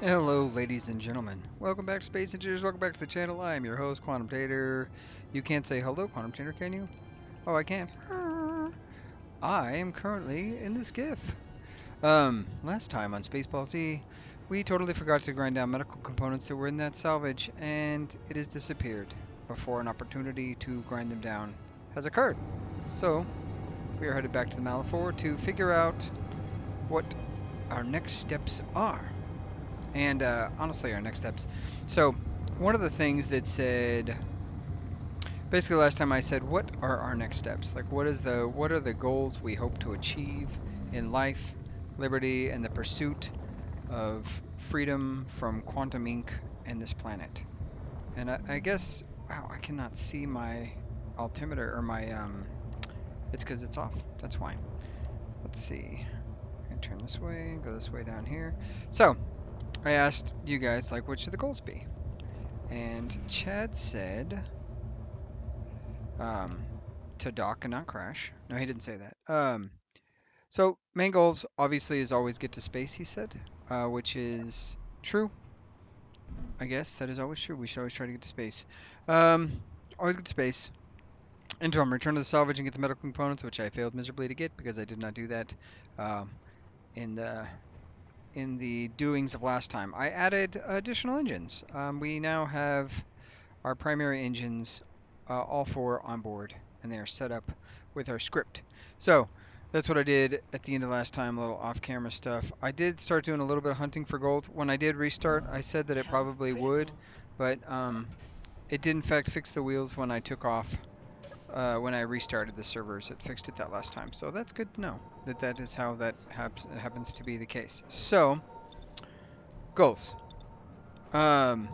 Hello, ladies and gentlemen. Welcome back to Space Engineers. Welcome back to the channel. I am your host, Quantum Tater. You can't say hello, Quantum Tater, can you? Oh, I can. I am currently in the skiff. Last time on Spaceball Z, we totally forgot to grind down medical components that were in that salvage, and it has disappeared before an opportunity to grind them down has occurred. So, we are headed back to the Malafor to figure out what our next steps are. And honestly, our next steps. So, one of the things that said, basically, last time I said, what are our next steps? Like, what are the goals we hope to achieve in life, liberty, and the pursuit of freedom from Quantum Inc. and this planet? And I guess, wow, I cannot see my altimeter or my It's because it's off. That's why. Let's see. I can turn this way, go this way down here. So, I asked you guys, like, what should the goals be? And Chad said um, to dock and not crash. No, he didn't say that. So main goals obviously is always get to space, he said, which is true. I guess that is always true. We should always try to get to space. Um, always get to space. Interim, return to the salvage and get the medical components, which I failed miserably to get because I did not do that um, in the doings of last time. I added additional engines. We now have our primary engines, all four on board, and they are set up with our script. So that's what I did at the end of last time, a little off-camera stuff. I did start doing a little bit of hunting for gold. When I did restart, I said that it probably would, but it did in fact fix the wheels when I took off. When I restarted the servers, it fixed it that last time. So that's good to know that that is how that happens to be the case. So, goals. Um,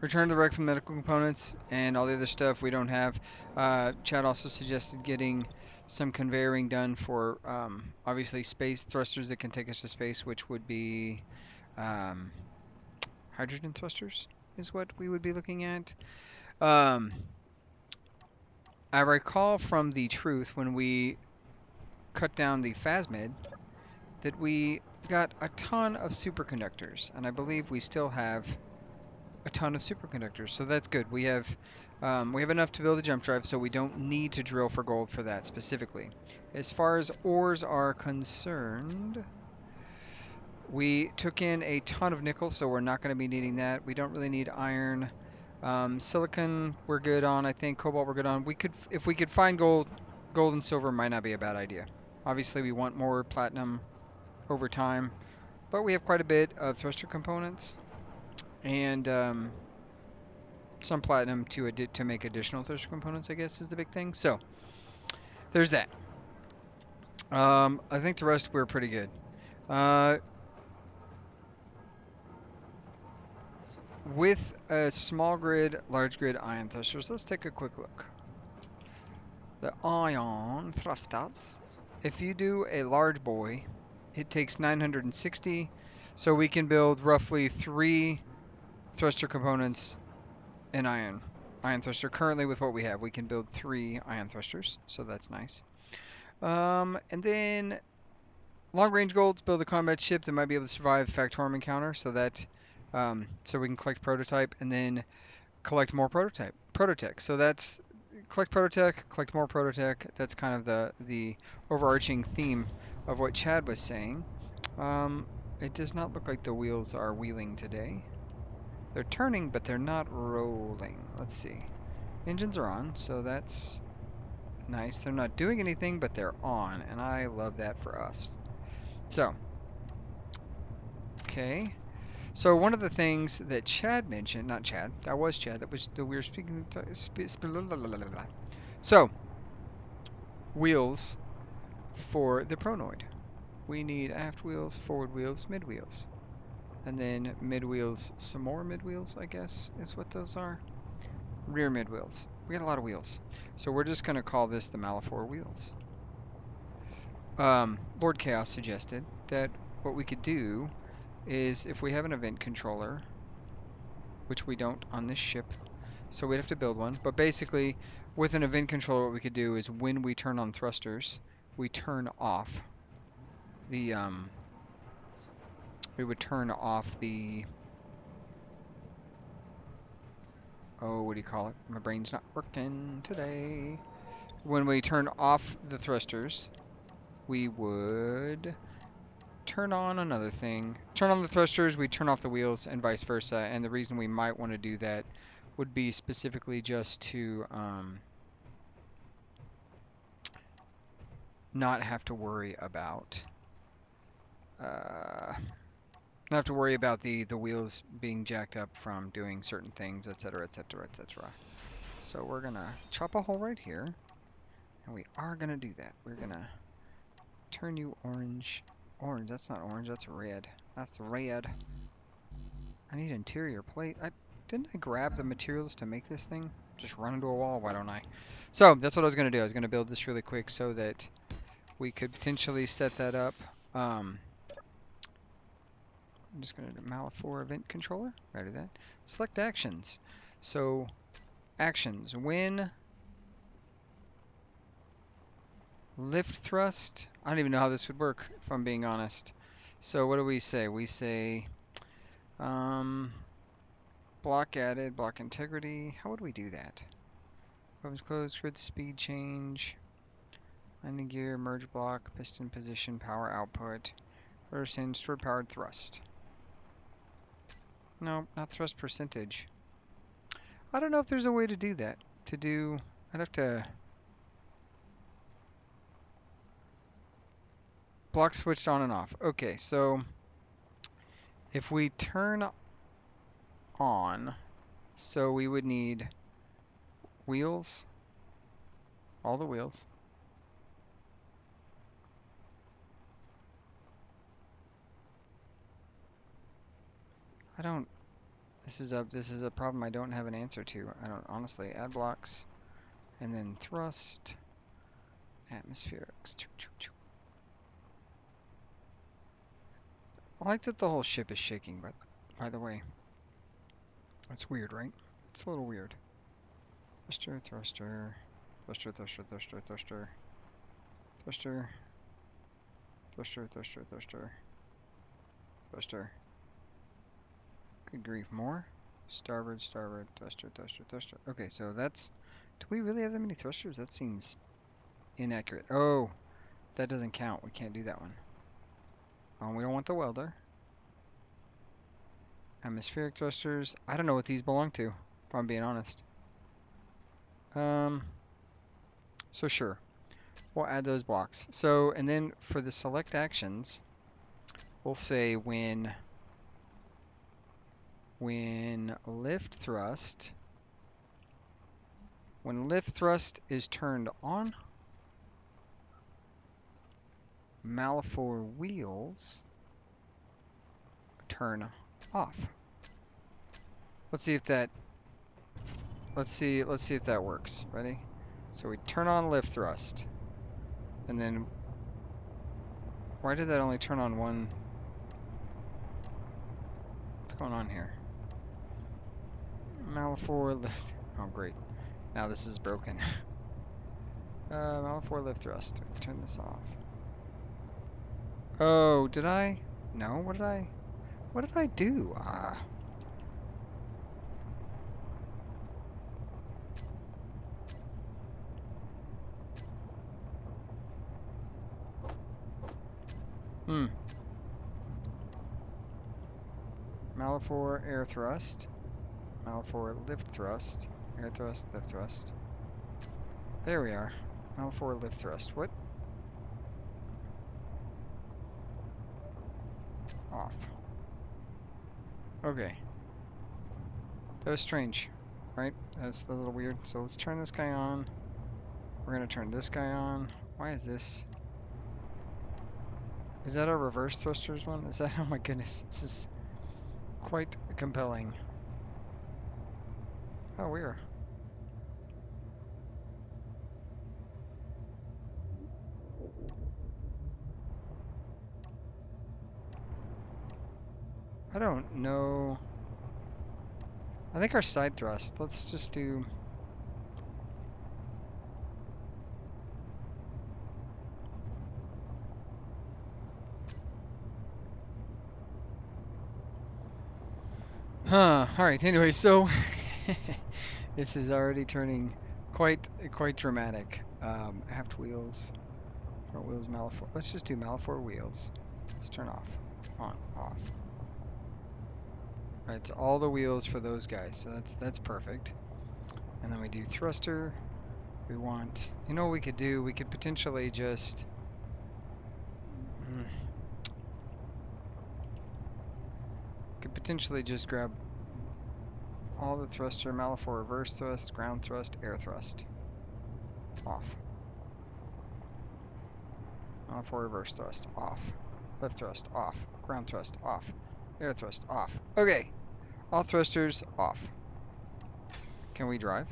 Return to the wreck from medical components and all the other stuff we don't have. Chad also suggested getting some conveying done for obviously space thrusters that can take us to space, which would be um, hydrogen thrusters, is what we would be looking at. Um, I recall from the truth when we cut down the phasmid that we got a ton of superconductors, and I believe we still have a ton of superconductors, so that's good. We have enough to build a jump drive, so we don't need to drill for gold for that specifically. As far as ores are concerned, we took in a ton of nickel, so we're not going to be needing that. We don't really need iron. Silicon, we're good on. I think cobalt, we're good on. We could, if we could find gold, gold and silver might not be a bad idea. Obviously, we want more platinum over time, but we have quite a bit of thruster components and some platinum to make additional thruster components, I guess, is the big thing. So there's that. I think the rest we're pretty good. Uh, with a small grid, large grid ion thrusters, let's take a quick look. The ion thrusters. If you do a large boy, it takes 960, so we can build roughly 3 thruster components in ion thruster. Currently, with what we have, we can build 3 ion thrusters, so that's nice. And then long range goals, build a combat ship that might be able to survive Factorum encounter, so that so we can collect prototype and then collect more prototech. So that's collect prototech, collect more prototech. That's kind of the overarching theme of what Chad was saying. It does not look like the wheels are wheeling today. They're turning, but they're not rolling. Let's see. Engines are on, so that's nice. They're not doing anything, but they're on, and I love that for us. So, okay. So one of the things that Chad mentioned, not Chad, that was Chad, that we were speaking. So wheels for the pronoid. We need aft wheels, forward wheels, mid wheels, and then mid wheels. Some more mid wheels, I guess, is what those are. Rear mid wheels. We got a lot of wheels, so we're just gonna call this the Malafor wheels. Lord Chaos suggested that what we could do is if we have an event controller, which we don't on this ship, so we'd have to build one. But basically, with an event controller, what we could do is when we turn on thrusters, we turn off the we would turn off the, oh, what do you call it? My brain's not working today. When we turn off the thrusters, we would turn on another thing. Turn on the thrusters, we turn off the wheels, and vice versa. And the reason we might want to do that would be specifically just to not have to worry about the wheels being jacked up from doing certain things, etc., etc., etc. So we're gonna chop a hole right here, and we are gonna do that. We're gonna turn you orange. Orange, that's not orange, that's red. That's red. I need interior plate. Didn't I grab the materials to make this thing? Just run into a wall, why don't I? So that's what I was gonna do. I was gonna build this really quick so that we could potentially set that up. I'm just going to do Malafor event controller. Right of that. Select actions. So actions. When lift thrust. I don't even know how this would work, if I'm being honest. So what do we say? We say block added, block integrity. How would we do that? Weapons closed, grid speed change, landing gear, merge block, piston position, power output, rotor stand, stored powered thrust. No, not thrust percentage. I don't know if there's a way to do that. I'd have to block switched on and off. Okay, so if we turn on, so we would need wheels, all the wheels. This is a problem I don't have an answer to. I don't honestly. Add blocks, and then thrust, atmospherics. I like that the whole ship is shaking, but by the way, that's weird, right? It's a little weird. Thruster, thruster, thruster, thruster, thruster, thruster, thruster, thruster, thruster, thruster, thruster. Good grief, more? Starboard, starboard, thruster, thruster, thruster. Okay, so that's... Do we really have that many thrusters? That seems inaccurate. Oh, that doesn't count. We can't do that one. We don't want the welder. Atmospheric thrusters. I don't know what these belong to, if I'm being honest. So sure. We'll add those blocks. So, and then for the select actions, we'll say when lift thrust is turned on, Malafor wheels turn off. Let's see if that works. Ready? So we turn on lift thrust. And then why did that only turn on one? What's going on here? Malafor lift. Oh great. Now this is broken. Malafor lift thrust. Turn this off. Oh, did I? No, what did I do? Malafor air thrust. Malafor lift thrust. Air thrust, lift thrust. There we are. Malafor lift thrust. What? Off. Okay. That was strange, right? That's a little weird. So let's turn this guy on. We're gonna turn this guy on. Why is this? Is that our reverse thrusters one? Is that? Oh my goodness. This is quite compelling. Oh, weird. I don't know. I think our side thrust. Let's just do... All right. Anyway, so this is already turning quite dramatic. Aft wheels, front wheels, Malafor. Let's just do Malafor wheels. Let's turn off, on, off. All right, so all the wheels for those guys. So that's perfect. And then we do thruster. We want, you know what we could do? We could potentially just, mm, could potentially just grab all the thruster, Malafor reverse thrust, ground thrust, air thrust, off. Malafor reverse thrust, off. Lift thrust, off. Ground thrust, off. Air thrust, off. Okay, all thrusters, off. Can we drive?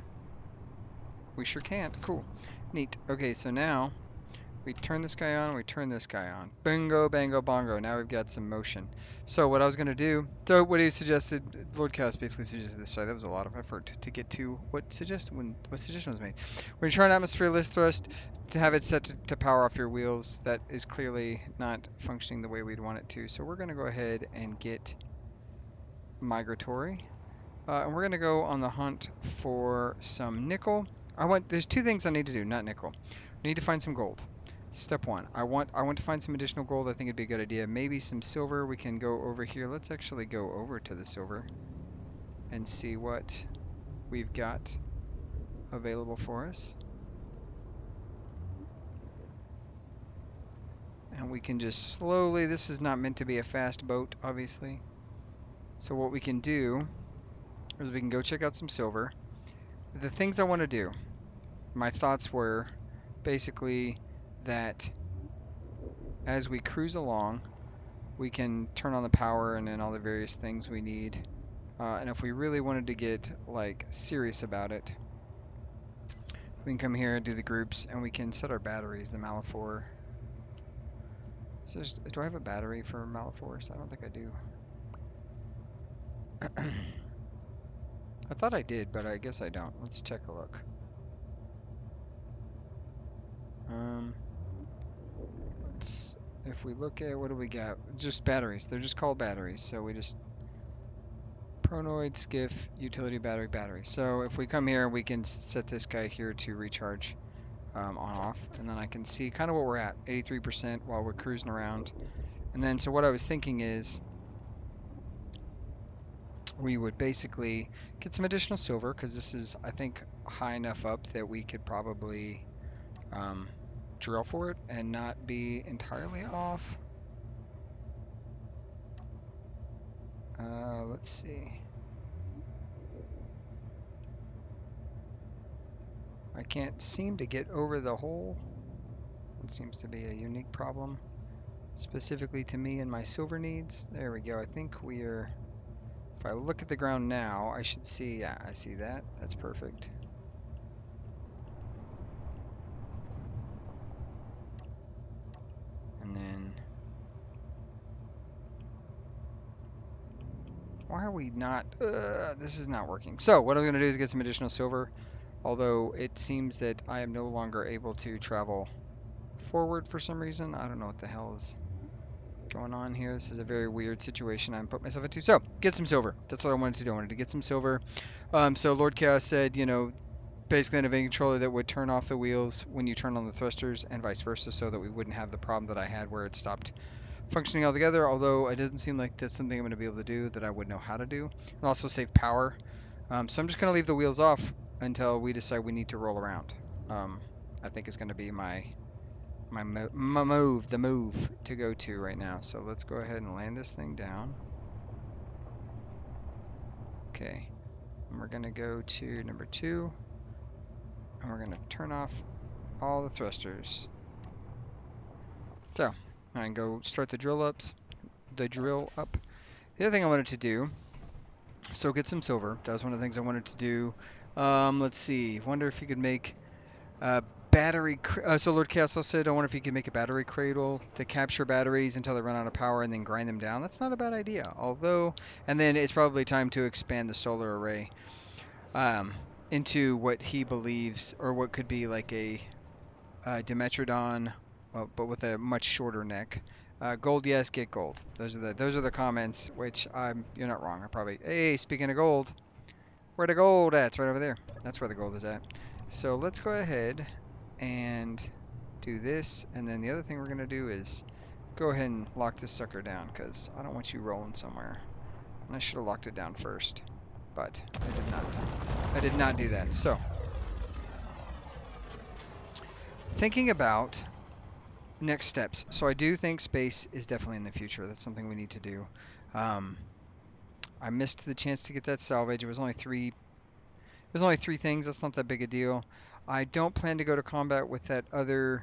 We sure can't. Cool. Neat. Okay, so now we turn this guy on, we turn this guy on. Bingo, bango, bongo. Now we've got some motion. So what I was going to do, so what he suggested, Lord Chaos basically suggested this. Sorry, that was a lot of effort to get to what suggestion was made. When you turn atmosphere lift thrust, to have it set to power off your wheels, that is clearly not functioning the way we'd want it to. So we're going to go ahead and get migratory. And we're going to go on the hunt for some nickel. There's two things I need to do, not nickel. I need to find some gold. Step one, I want to find some additional gold. I think it'd be a good idea. Maybe some silver. We can go over here. Let's actually go over to the silver and see what we've got available for us. And we can just slowly, this is not meant to be a fast boat, obviously. So what we can do is we can go check out some silver. The things I want to do, my thoughts were basically that as we cruise along, we can turn on the power and then all the various things we need. And if we really wanted to get like serious about it, we can come here and do the groups and we can set our batteries, the Malafor. So do I have a battery for Malafors? I don't think I do. I thought I did, but I guess I don't. Let's check a look. If we look at, what do we got? Just batteries. They're just called batteries. So we just pronoid, skiff, utility battery, battery. So if we come here, we can set this guy here to recharge on off. And then I can see kind of what we're at, 83% while we're cruising around. And then, so what I was thinking is we would basically get some additional silver because this is, I think, high enough up that we could probably drill for it and not be entirely off. Let's see. I can't seem to get over the hole. It seems to be a unique problem, specifically to me and my silver needs. There we go. I think we are, if I look at the ground now, I should see, yeah, I see that. That's perfect. And then, why are we not, this is not working. So what I'm going to do is get some additional silver, although it seems that I am no longer able to travel forward for some reason. I don't know what the hell is going on here. This is a very weird situation I'm put myself into. So, get some silver. That's what I wanted to do. I wanted to get some silver. So Lord Chaos said, you know, basically an evade controller that would turn off the wheels when you turn on the thrusters and vice versa, so that we wouldn't have the problem that I had where it stopped functioning altogether, although it doesn't seem like that's something I'm going to be able to do that I would know how to do. And also save power. So I'm just going to leave the wheels off until we decide we need to roll around. I think is going to be my move, the move to go to right now. So let's go ahead and land this thing down. Okay, and we're gonna go to number 2, and we're gonna turn off all the thrusters. So, I can go start the drill up. The other thing I wanted to do, so get some silver. That was one of the things I wanted to do. Let's see. Wonder if you could make battery. So Lord Castle said, I wonder if you could make a battery cradle to capture batteries until they run out of power and then grind them down. That's not a bad idea. Although, and then it's probably time to expand the solar array into what he believes, or what could be like a Dimetrodon, but with a much shorter neck. Gold, yes, get gold. Those are the comments, which you're not wrong. I probably, hey, speaking of gold, where the gold at? It's right over there. That's where the gold is at. So let's go ahead and do this, and then the other thing we're gonna do is go ahead and lock this sucker down because I don't want you rolling somewhere. And I should have locked it down first, but I did not. I did not do that. So thinking about next steps. So I do think space is definitely in the future. That's something we need to do. Um, I missed the chance to get that salvage. It was only three. There's only three things. That's not that big a deal. I don't plan to go to combat with that other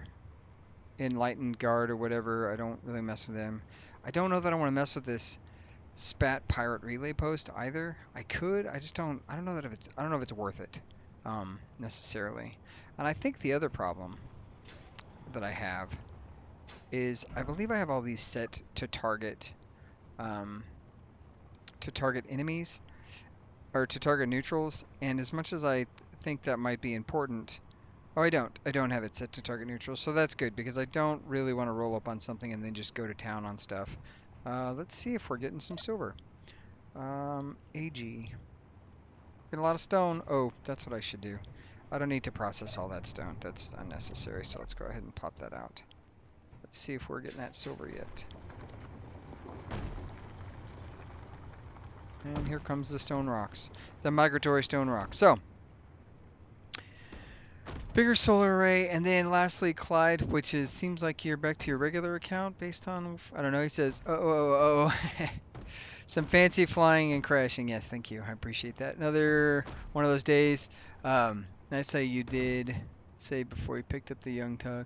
enlightened guard or whatever. I don't really mess with them. I don't know that I want to mess with this spat pirate relay post either. I could. I just don't. I don't know that if it's. I don't know if it's worth it necessarily. And I think the other problem that I have is I believe I have all these set um, to target enemies or to target neutrals. And as much as I think that might be important, oh, I don't. I don't have it set to target neutrals, so that's good because I don't really want to roll up on something and then just go to town on stuff. Let's see if we're getting some silver. AG. Getting a lot of stone. Oh, that's what I should do. I don't need to process all that stone. That's unnecessary, so let's go ahead and pop that out. Let's see if we're getting that silver yet. And here comes the stone rocks. The migratory stone rocks. So, bigger solar array, and then lastly, Clyde, which is seems like you're back to your regular account based on, I don't know, he says, some fancy flying and crashing. Yes, thank you. I appreciate that. Another one of those days. Nice how you did say before you picked up the young tug.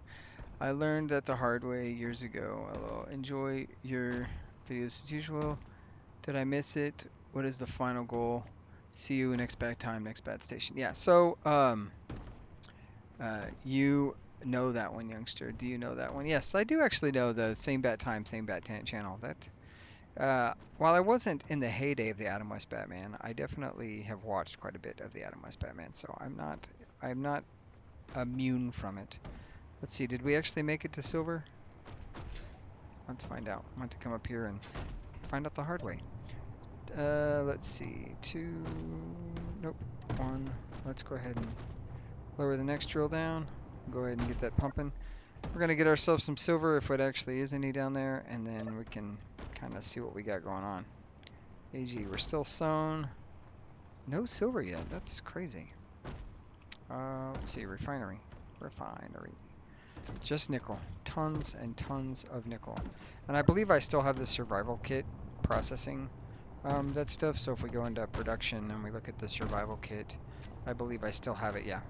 I learned that the hard way years ago. Hello. Enjoy your videos as usual. Did I miss it? What is the final goal? See you next bad time, next bad station. Yeah, so, you know that one, youngster. Do you know that one? Yes, I do actually know the same bat time, same bat channel. While I wasn't in the heyday of the Adam West Batman, I definitely have watched quite a bit of the Adam West Batman, so I'm not immune from it. Let's see, did we actually make it to silver? Let's find out. I want to come up here and find out the hard way. Let's see, 2, nope, 1. Let's go ahead and lower the next drill down. Go ahead and get that pumping. We're gonna get ourselves some silver if it actually is any down there, and then we can kind of see what we got going on. AG, we're still sown. No silver yet. That's crazy. Let's see, refinery. Just nickel. Tons and tons of nickel. And I believe I still have the survival kit processing that stuff. So if we go into production and we look at the survival kit, I believe I still have it. Yeah.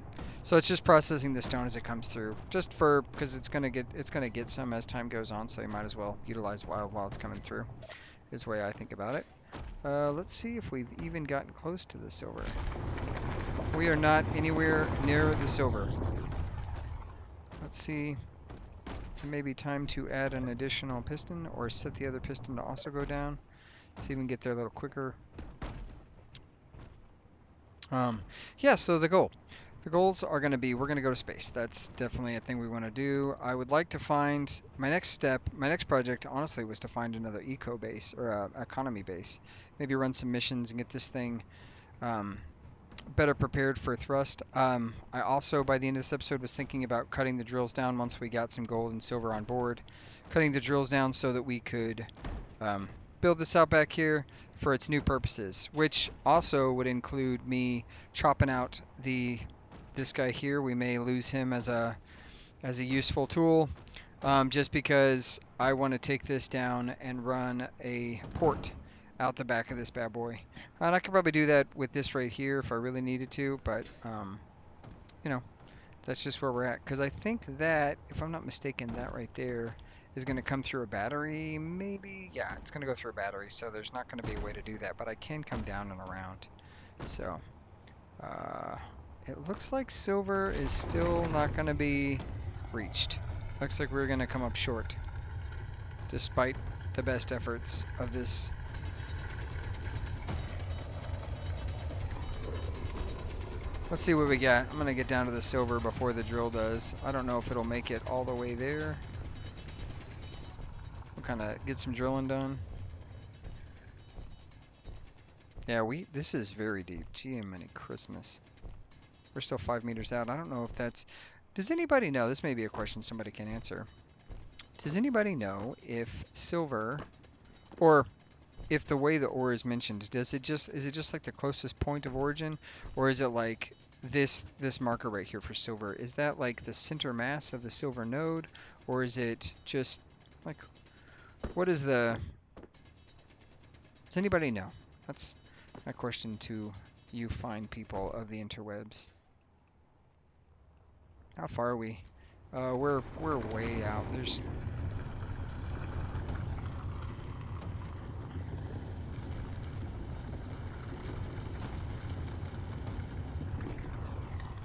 So it's just processing the stone as it comes through, just because it's gonna get some as time goes on. So you might as well utilize while it's coming through. Is the way I think about it. Let's see if we've even gotten close to the silver. We are not anywhere near the silver. Let's see. It may be time to add an additional piston or set the other piston to also go down. See if we can get there a little quicker. Yeah, so the goals are going to be, we're going to go to space. That's definitely a thing we want to do. I would like to find, my next project, honestly, was to find another eco base or economy base. Maybe run some missions and get this thing better prepared for thrust. I also, by the end of this episode, was thinking about cutting the drills down once we got some gold and silver on board. Cutting the drills down so that we could build this out back here for its new purposes, which also would include me chopping out this guy here. We may lose him as a useful tool, just because I want to take this down and run a port out the back of this bad boy. And I could probably do that with this right here if I really needed to, but you know, that's just where we're at. Because I think that, if I'm not mistaken, that right there is going to come through a battery, maybe? Yeah, it's going to go through a battery, so there's not going to be a way to do that, but I can come down and around. So, it looks like silver is still not going to be reached. Looks like we're going to come up short, despite the best efforts of this. Let's see what we got. I'm going to get down to the silver before the drill does. I don't know if it'll make it all the way there. We'll kind of get some drilling done. Yeah, this is very deep. Gee, many Christmas. We're still 5 meters out. I don't know if that's... Does anybody know? This may be a question somebody can answer. Does anybody know if silver, or if the way the ore is mentioned, is it just like the closest point of origin, or is it like this marker right here for silver? Is that like the center mass of the silver node, or is it just like what is the? Does anybody know? That's my question to you fine people of the interwebs. How far are we? We're way out. There's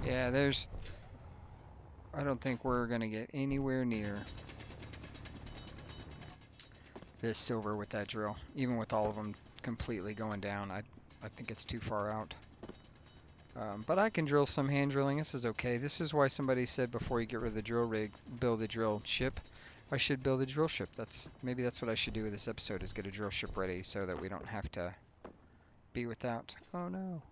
yeah, there's I don't think we're gonna get anywhere near this silver with that drill, even with all of them completely going down. I think it's too far out. But I can drill some hand drilling. This is okay. This is why somebody said before you get rid of the drill rig, build a drill ship. I should build a drill ship. Maybe that's what I should do with this episode, is get a drill ship ready so that we don't have to be without. Oh no.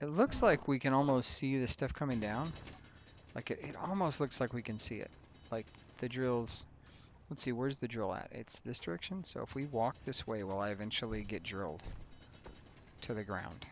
It looks like we can almost see the stuff coming down. Like it almost looks like we can see it. Like the drills. Let's see, where's the drill at? It's this direction. So if we walk this way, will I eventually get drilled to the ground?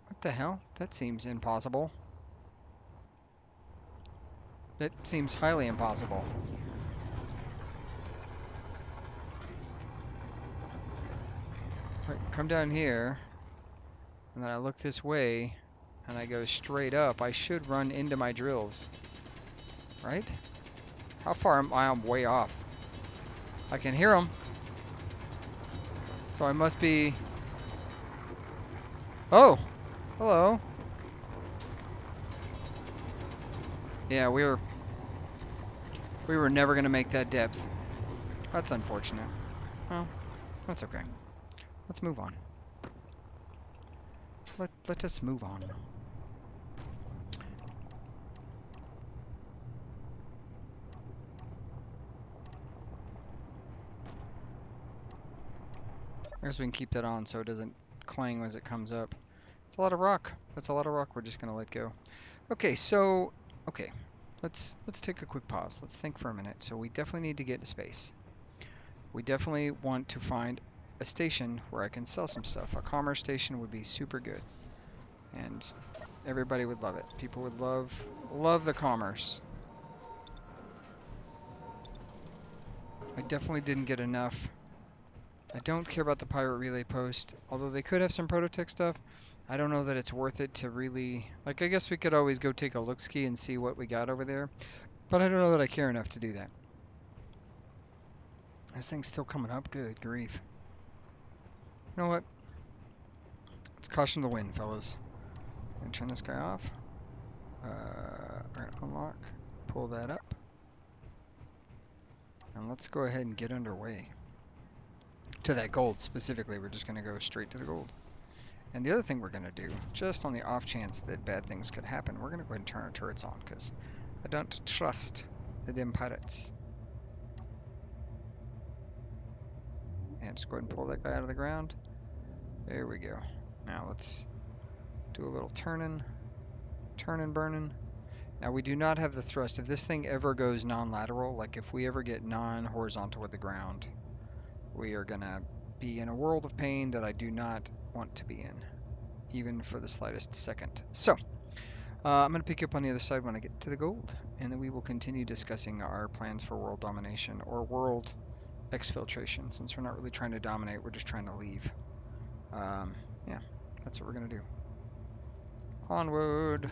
What the hell? That seems impossible. That seems highly impossible. Right, come down here, and then I look this way, and I go straight up. I should run into my drills, right? How far am I? I'm way off. I can hear them, so I must be... Oh! Hello. Yeah, we were never gonna make that depth. That's unfortunate. Well, that's okay. Let's move on. Let us move on. I guess we can keep that on so it doesn't clang as it comes up. It's a lot of rock. That's a lot of rock we're just gonna let go. Okay, so okay. Let's take a quick pause. Let's think for a minute. So we definitely need to get to space. We definitely want to find a station where I can sell some stuff. A commerce station would be super good. And everybody would love it. People would love the commerce. I definitely didn't get enough. I don't care about the pirate relay post, although they could have some prototech stuff. I don't know that it's worth it to really, like, I guess we could always go take a look-ski and see what we got over there, but I don't know that I care enough to do that. This thing's still coming up. Good grief. You know what? Let's caution the wind, fellas. I'm gonna turn this guy off. Unlock. Pull that up. And let's go ahead and get underway. To that gold specifically, we're just gonna go straight to the gold. And the other thing we're gonna do, just on the off chance that bad things could happen, we're gonna go ahead and turn our turrets on, because I don't trust the dim pirates. And just go ahead and pull that guy out of the ground. There we go. Now let's do a little turning, burning. Now we do not have the thrust. If this thing ever goes non-lateral, like if we ever get non-horizontal with the ground, we are gonna be in a world of pain that I do not want to be in, even for the slightest second. So, I'm going to pick you up on the other side when I get to the gold, and then we will continue discussing our plans for world domination, or world exfiltration. Since we're not really trying to dominate, we're just trying to leave. Yeah, that's what we're going to do. Onward!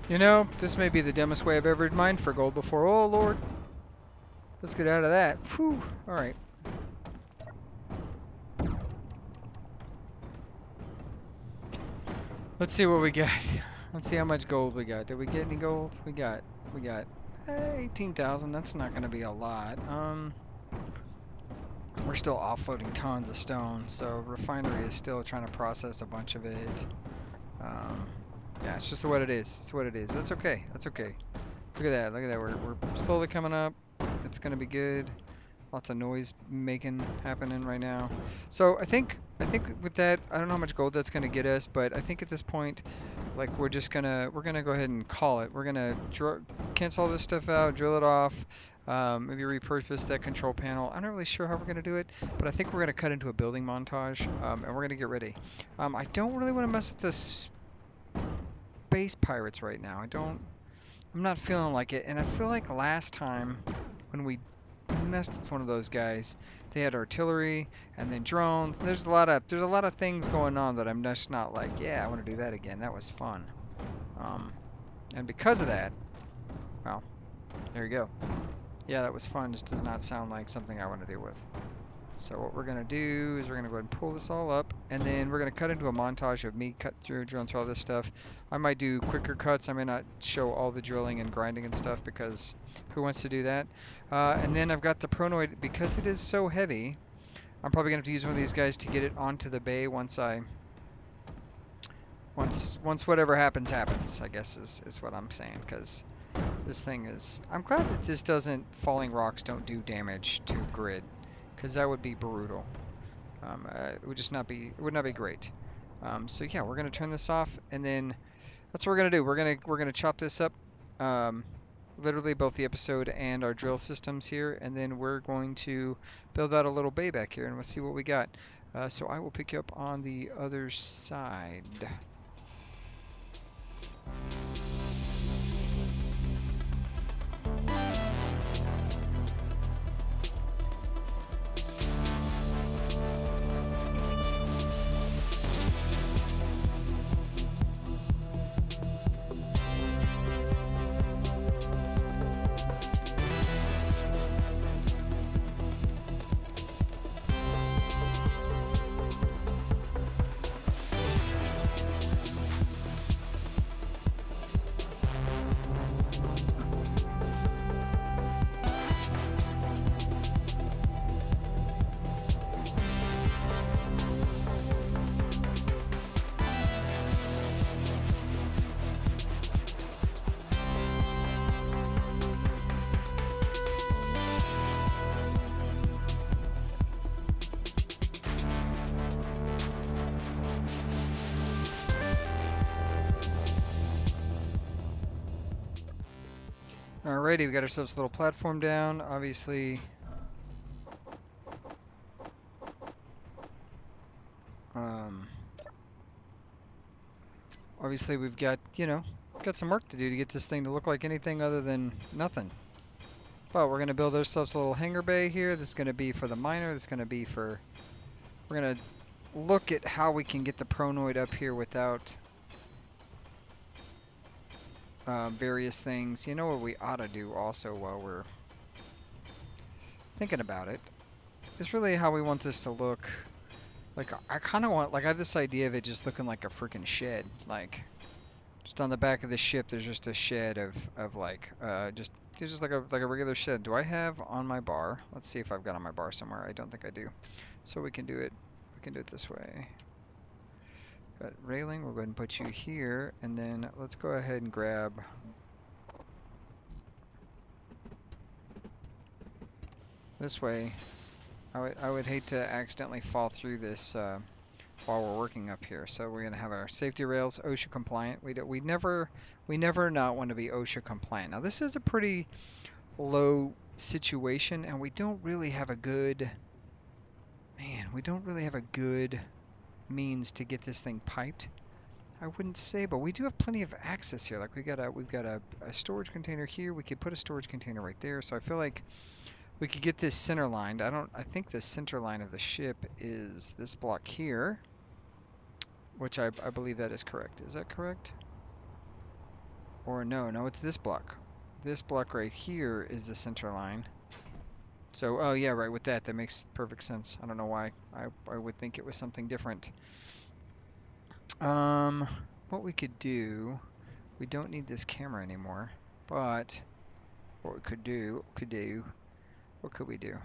You know, this may be the dumbest way I've ever mined for gold before. Oh, Lord. Let's get out of that. Whew. All right. Let's see what we got. Let's see how much gold we got. Did we get any gold? We got 18,000. That's not going to be a lot. We're still offloading tons of stone, so refinery is still trying to process a bunch of it. Um, yeah, it's just what it is. It's what it is. That's okay. That's okay. Look at that. Look at that. We're slowly coming up. It's going to be good. Lots of noise making happening right now. So I think with that, I don't know how much gold that's going to get us, but I think at this point, like we're gonna go ahead and call it. We're gonna cancel all this stuff out, drill it off, maybe repurpose that control panel. I'm not really sure how we're gonna do it, but I think we're gonna cut into a building montage, and we're gonna get ready. I don't really want to mess with the space pirates right now. I'm not feeling like it, and I feel like last time when we messed with one of those guys, they had artillery and then drones. There's a lot of things going on that I'm just not like, yeah, I want to do that again. That was fun. Um, and because of that, well, there you go. Yeah, that was fun. Just does not sound like something I want to deal with. So what we're going to do is we're going to go ahead and pull this all up, and then we're going to cut into a montage of me drilling through all this stuff. I might do quicker cuts. I may not show all the drilling and grinding and stuff because who wants to do that? And then I've got the pronoid. Because it is so heavy, I'm probably going to have to use one of these guys to get it onto the bay once whatever happens, I guess is what I'm saying, because this thing is... I'm glad that this doesn't... Falling rocks don't do damage to grid, because that would be brutal. It would just not be... It would not be great. So yeah, we're going to turn this off, and then that's what we're going to do. We're gonna chop this up, literally both the episode and our drill systems here, and then we're going to build out a little bay back here, and we'll see what we got. So I will pick you up on the other side. Alrighty, we got ourselves a little platform down. Um, obviously we've got, got some work to do to get this thing to look like anything other than nothing. But we're gonna build ourselves a little hangar bay here. This is gonna be for the miner. This is gonna be for... We're gonna look at how we can get the pronoid up here without various things. You know what we ought to do also while we're thinking about it is really how we want this to look. Like, I kind of want, like, I have this idea of it just looking like a freaking shed. Like, just on the back of the ship, there's just a shed of like, just like a regular shed. Do I have on my bar? Let's see if I've got on my bar somewhere. I don't think I do. So we can do it this way. Got railing. We'll go ahead and put you here, and then let's go ahead and grab this way. I would hate to accidentally fall through this while we're working up here. So we're gonna have our safety rails OSHA compliant. We never not want to be OSHA compliant. Now this is a pretty low situation, and we don't really have a good means to get this thing piped. I wouldn't say, but we do have plenty of access here. Like we've got a storage container here. We could put a storage container right there. So I feel like we could get this center lined. I think the center line of the ship is this block here, which I believe that is correct. Is that correct? Or no, it's this block. This block right here is the center line. So, oh yeah, right, with that, that makes perfect sense. I don't know why I would think it was something different. What we could do, we don't need this camera anymore, but what we what could we do?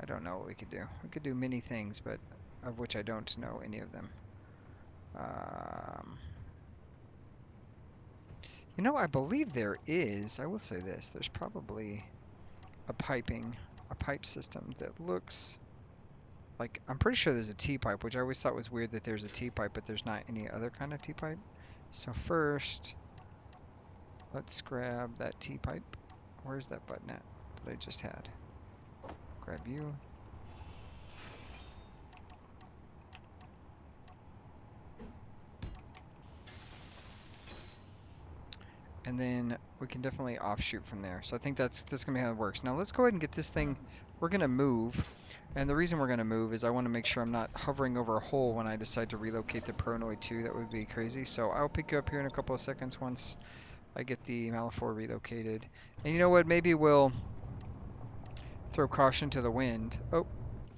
I don't know what we could do. We could do many things, but of which I don't know any of them. You know, I believe there is, I will say this, there's probably a pipe system that looks like, I'm pretty sure there's a T-pipe, which I always thought was weird that there's a T-pipe, but there's not any other kind of T-pipe. So first, let's grab that T-pipe. Where's that button at that I just had? Grab you. And then we can definitely offshoot from there. So I think that's gonna be how it works. Now let's go ahead and get this thing, we're gonna move. And the reason we're gonna move is I wanna make sure I'm not hovering over a hole when I decide to relocate the Pronoid 2. That would be crazy. So I'll pick you up here in a couple of seconds once I get the Malifaux relocated. And you know what, maybe we'll throw caution to the wind. Oh,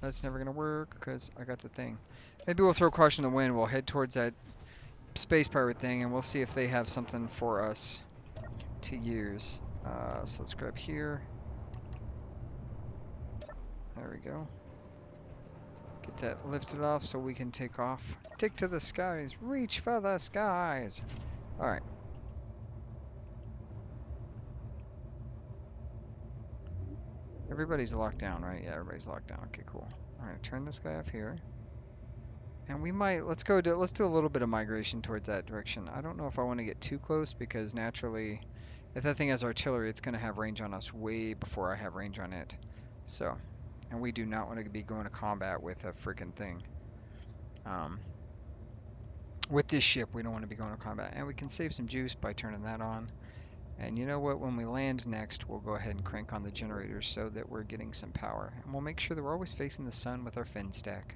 that's never gonna work because I got the thing. Maybe we'll throw caution to the wind. We'll head towards that space pirate thing and we'll see if they have something for us to use. So let's grab here. There we go. Get that lifted off so we can take off. Take to the skies. Reach for the skies. Alright. Everybody's locked down, right? Yeah, everybody's locked down. Okay, cool. Alright, turn this guy off here. And we might, let's do a little bit of migration towards that direction. I don't know if I want to get too close because naturally, if that thing has artillery, it's going to have range on us way before I have range on it. So, and we do not want to be going to combat with a freaking thing. With this ship, we don't want to be going to combat. And we can save some juice by turning that on. And you know what? When we land next, we'll go ahead and crank on the generators so that we're getting some power. And we'll make sure that we're always facing the sun with our fin stack.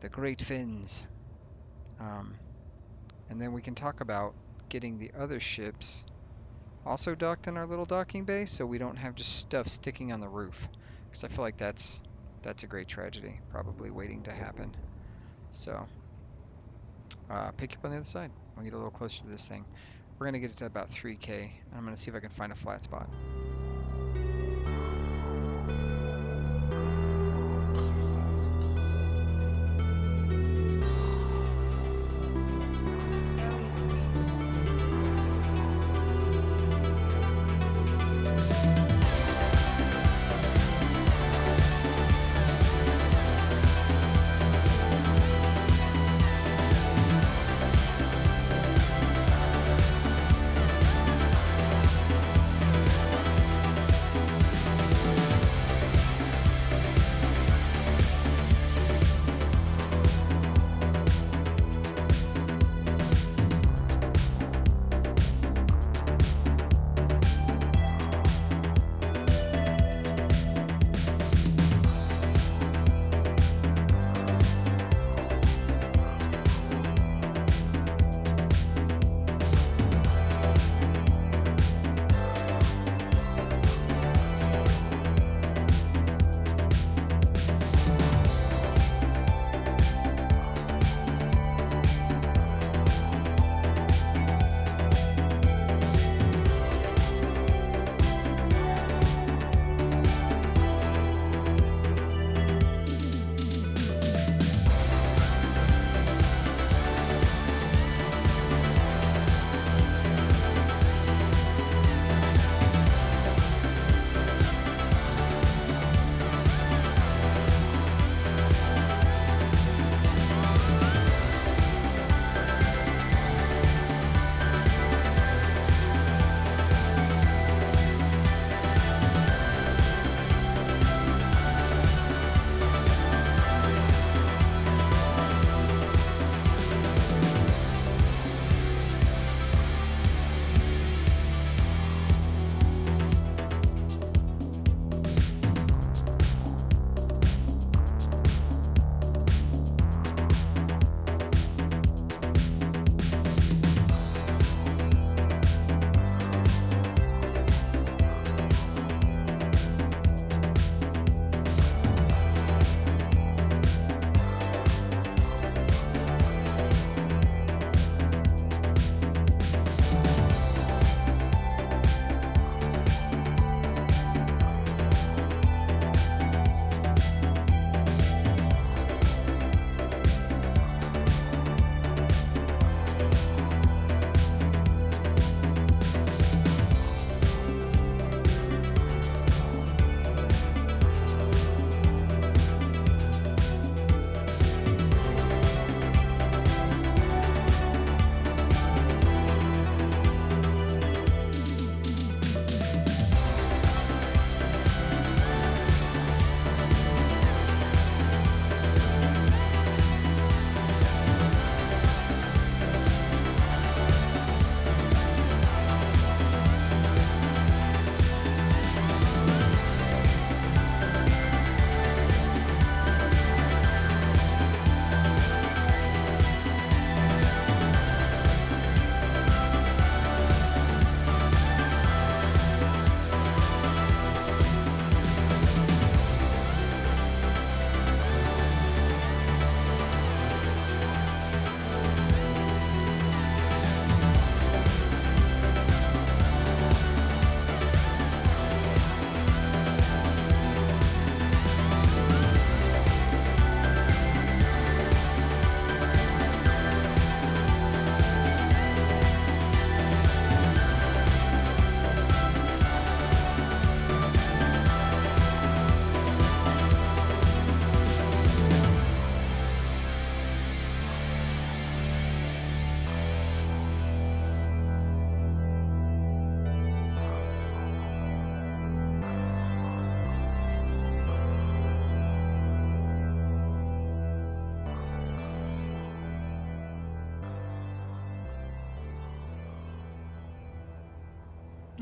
The great fins. And then we can talk about getting the other ships also docked in our little docking bay so we don't have just stuff sticking on the roof. Because I feel like that's a great tragedy probably waiting to happen. So, pick up on the other side. We'll get a little closer to this thing. We're going to get it to about 3K. And I'm going to see if I can find a flat spot.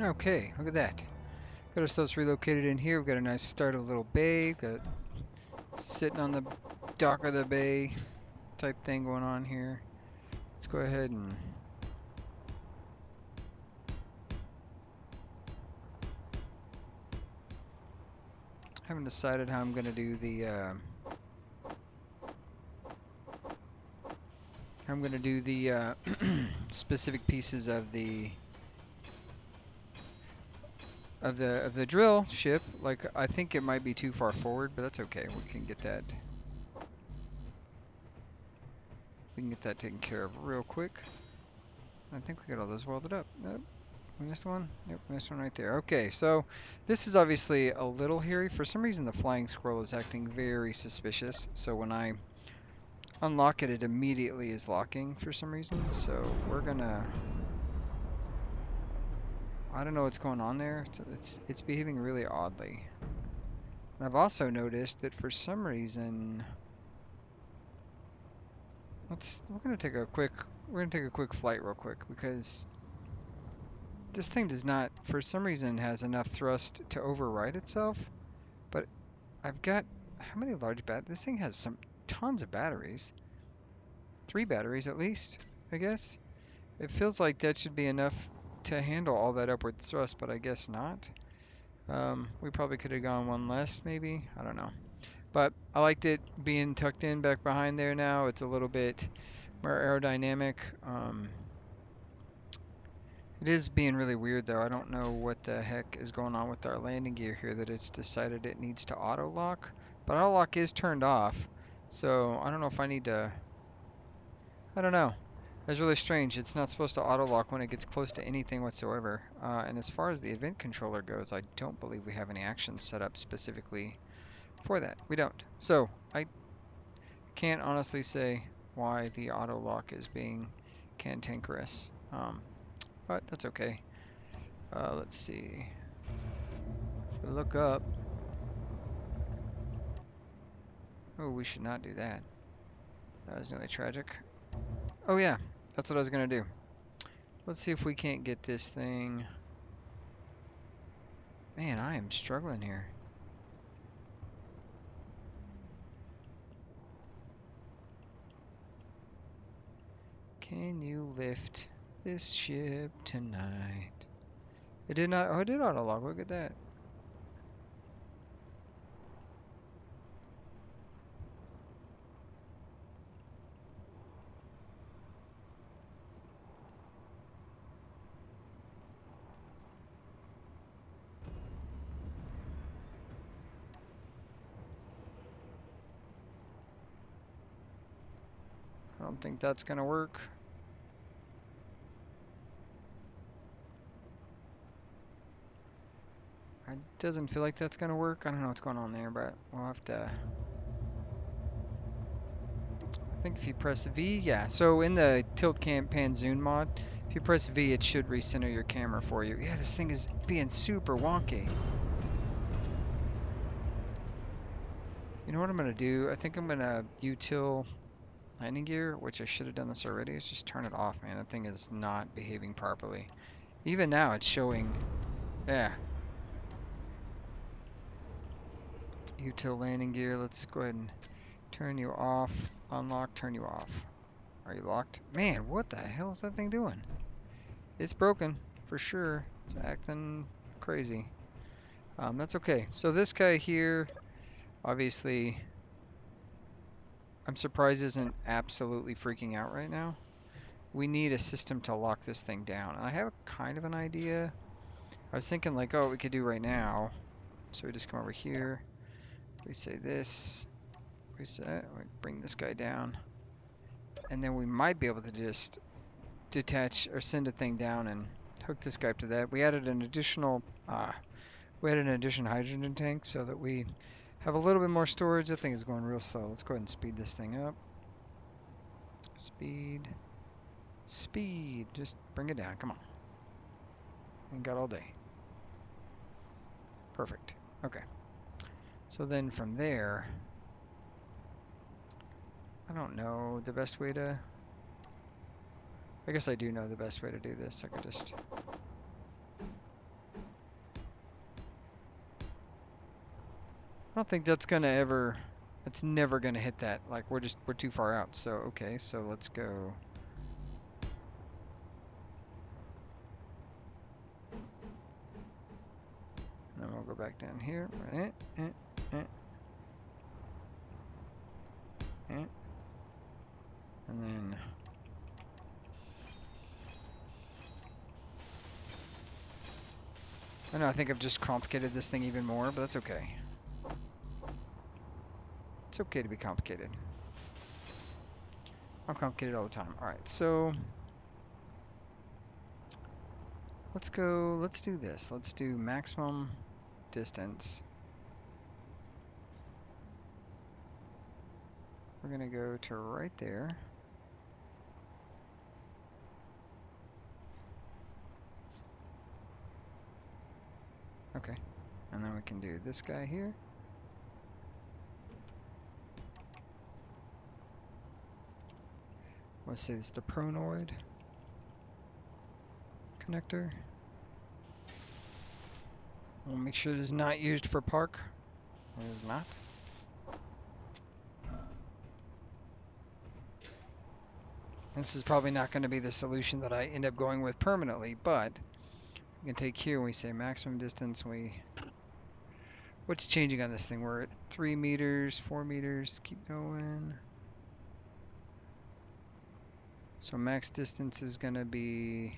Okay, look at that. Got ourselves relocated in here. We've got a nice started little bay. Got it sitting on the dock of the bay type thing going on here. Let's go ahead and haven't decided how I'm gonna do the specific pieces of the drill ship. Like I think it might be too far forward, but that's okay. We can get that. We can get that taken care of real quick. I think we got all those welded up. Nope. We missed one? Yep, missed one right there. Okay, so this is obviously a little hairy. For some reason, the flying squirrel is acting very suspicious. So when I unlock it, it immediately is locking for some reason. So we're gonna... I don't know what's going on there. It's behaving really oddly. And I've also noticed that for some reason... We're gonna take a quick flight real quick because this thing does not, for some reason, has enough thrust to override itself. But I've got, how many large batteries? This thing has tons of batteries. 3 batteries at least, I guess. It feels like that should be enough to handle all that upward thrust, but I guess not. We probably could have gone one less, maybe. I don't know. But I liked it being tucked in back behind there now. It's a little bit more aerodynamic. It is being really weird though. I don't know what the heck is going on with our landing gear here that it's decided it needs to auto lock. But auto lock is turned off. So I don't know if I need to... I don't know. That's really strange. It's not supposed to auto lock when it gets close to anything whatsoever. And as far as the event controller goes, I don't believe we have any actions set up specifically for that. We don't. So I can't honestly say why the auto lock is being cantankerous. But that's okay. Let's see. If we look up. Oh, we should not do that. That was nearly tragic. Oh yeah, that's what I was gonna do. Let's see if we can't get this thing. Man, I am struggling here. Can you lift this ship tonight? It did not. Oh, it did auto log. Look at that. I don't think that's gonna work. It doesn't feel like that's gonna work. I don't know what's going on there, but we'll have to. I think if you press V, yeah. So in the tilt cam pan zoom mod, if you press V, it should recenter your camera for you. Yeah, this thing is being super wonky. You know what I'm gonna do? I think I'm gonna util landing gear, which I should have done this already. Is just turn it off, man. That thing is not behaving properly. Even now, it's showing. Yeah. Util landing gear. Let's go ahead and turn you off. Unlock. Turn you off. Are you locked? Man, what the hell is that thing doing? It's broken for sure. It's acting crazy. That's okay. So this guy here, obviously, I'm surprised isn't absolutely freaking out right now. We need a system to lock this thing down. And I have kind of an idea. I was thinking like, oh, what we could do right now. So we just come over here. We say this. We bring this guy down. And then we might be able to just detach or send a thing down and hook this guy up to that. We added an additional hydrogen tank so that we have a little bit more storage. That thing is going real slow. Let's go ahead and speed this thing up. Speed. Just bring it down. Come on. We got all day. Perfect. Okay. So then from there, I don't know the best way to... I guess I do know the best way to do this. I could just... don't think that's gonna ever, it's never gonna hit that. Like we're too far out. So okay, so let's go. And then we'll go back down here. And then I know I think I've just complicated this thing even more, but that's okay. It's okay to be complicated. I'm complicated all the time. All right, so let's go. Let's do this. Let's do maximum distance. We're gonna go to right there. Okay, and then we can do this guy here. Let's say it's the pronoid connector. We'll make sure it is not used for park. It is not. This is probably not going to be the solution that I end up going with permanently, but we can take here and we say maximum distance. What's changing on this thing? We're at 3 meters, 4 meters, keep going. So max distance is going to be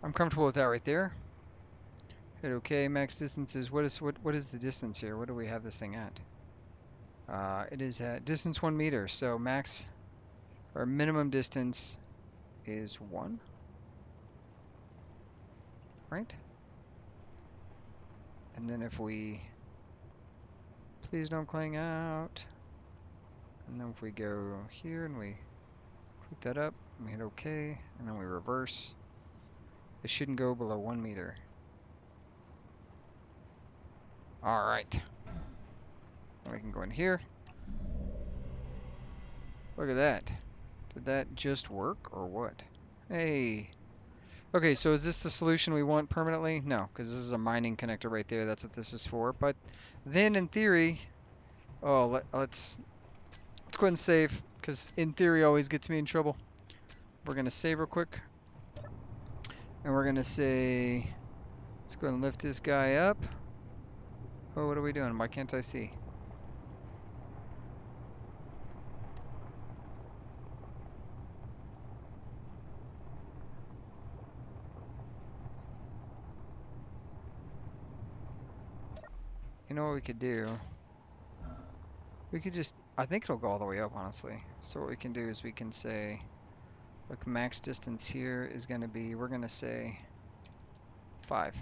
I'm comfortable with that right there. Hit OK. Max distance is what is the distance here? What do we have this thing at? It is at distance 1 meter. So max or minimum distance is 1. Right? And then if we please don't clang out. And then if we go here and we click that up, we hit OK, and then we reverse. It shouldn't go below 1 meter. All right. We can go in here. Look at that. Did that just work or what? Hey. Okay, so is this the solution we want permanently? No, because this is a mining connector right there. That's what this is for. But then in theory, oh, let's go ahead and save, because in theory always gets me in trouble. We're going to save real quick. And we're going to say, let's go ahead and lift this guy up. Oh, what are we doing? Why can't I see? You know what we could do? We could just, I think it'll go all the way up, honestly. So what we can do is we can say, look, max distance here is going to be, we're going to say 5.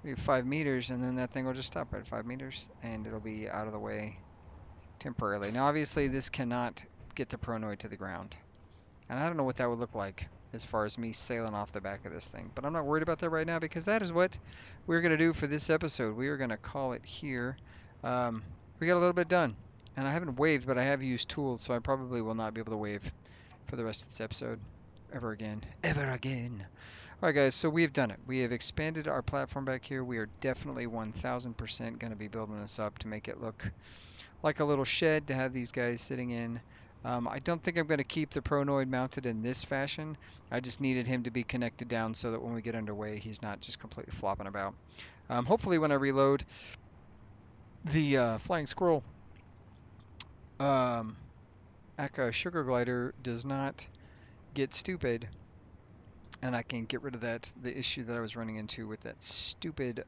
We do 5 meters, and then that thing will just stop at 5 meters, and it'll be out of the way temporarily. Now, obviously, this cannot get the pronoid to the ground. And I don't know what that would look like as far as me sailing off the back of this thing. But I'm not worried about that right now, because that is what we're going to do for this episode. We are going to call it here. We got a little bit done. And I haven't waved, but I have used tools, so I probably will not be able to wave for the rest of this episode ever again. Ever again. Alright guys, so we've done it. We have expanded our platform back here. We are definitely 1000% going to be building this up to make it look like a little shed to have these guys sitting in. I don't think I'm going to keep the pronoid mounted in this fashion. I just needed him to be connected down so that when we get underway, he's not just completely flopping about. Hopefully when I reload, the flying squirrel Aka sugar glider does not get stupid, and I can get rid of the issue that I was running into with that stupid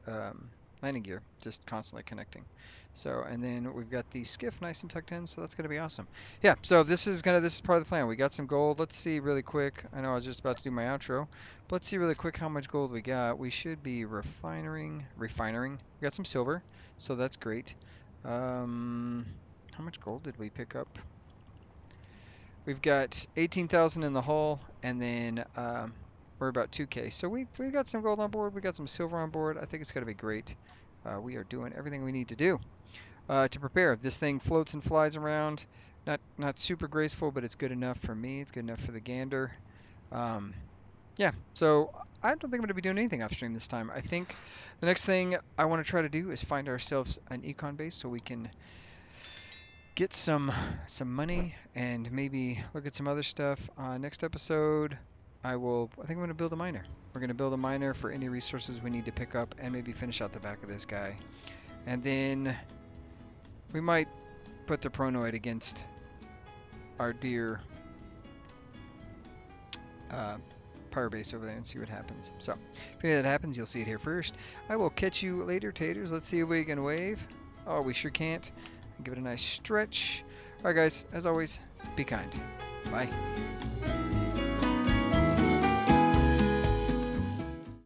landing gear just constantly connecting. So, and then we've got the skiff nice and tucked in, so that's going to be awesome. Yeah, so this is part of the plan. We got some gold. Let's see really quick. I know I was just about to do my outro, but let's see really quick how much gold we got. We should be refining. We got some silver, so that's great. How much gold did we pick up? We've got 18,000 in the hull, and then we're about 2K. So we've got some gold on board. We got some silver on board. I think it's going to be great. We are doing everything we need to do to prepare. This thing floats and flies around. Not super graceful, but it's good enough for me. It's good enough for the gander. Um, yeah, so I don't think I'm going to be doing anything off stream this time. I think the next thing I want to try to do is find ourselves an econ base so we can get some money and maybe look at some other stuff. Next episode, I think I'm going to build a miner. We're going to build a miner for any resources we need to pick up and maybe finish out the back of this guy. And then we might put the pronoid against our dear power base over there and see what happens. So if any of that happens, you'll see it here first. I will catch you later, taters. Let's see if we can wave. Oh, we sure can't. Give it a nice stretch. All right, guys, as always, be kind. Bye.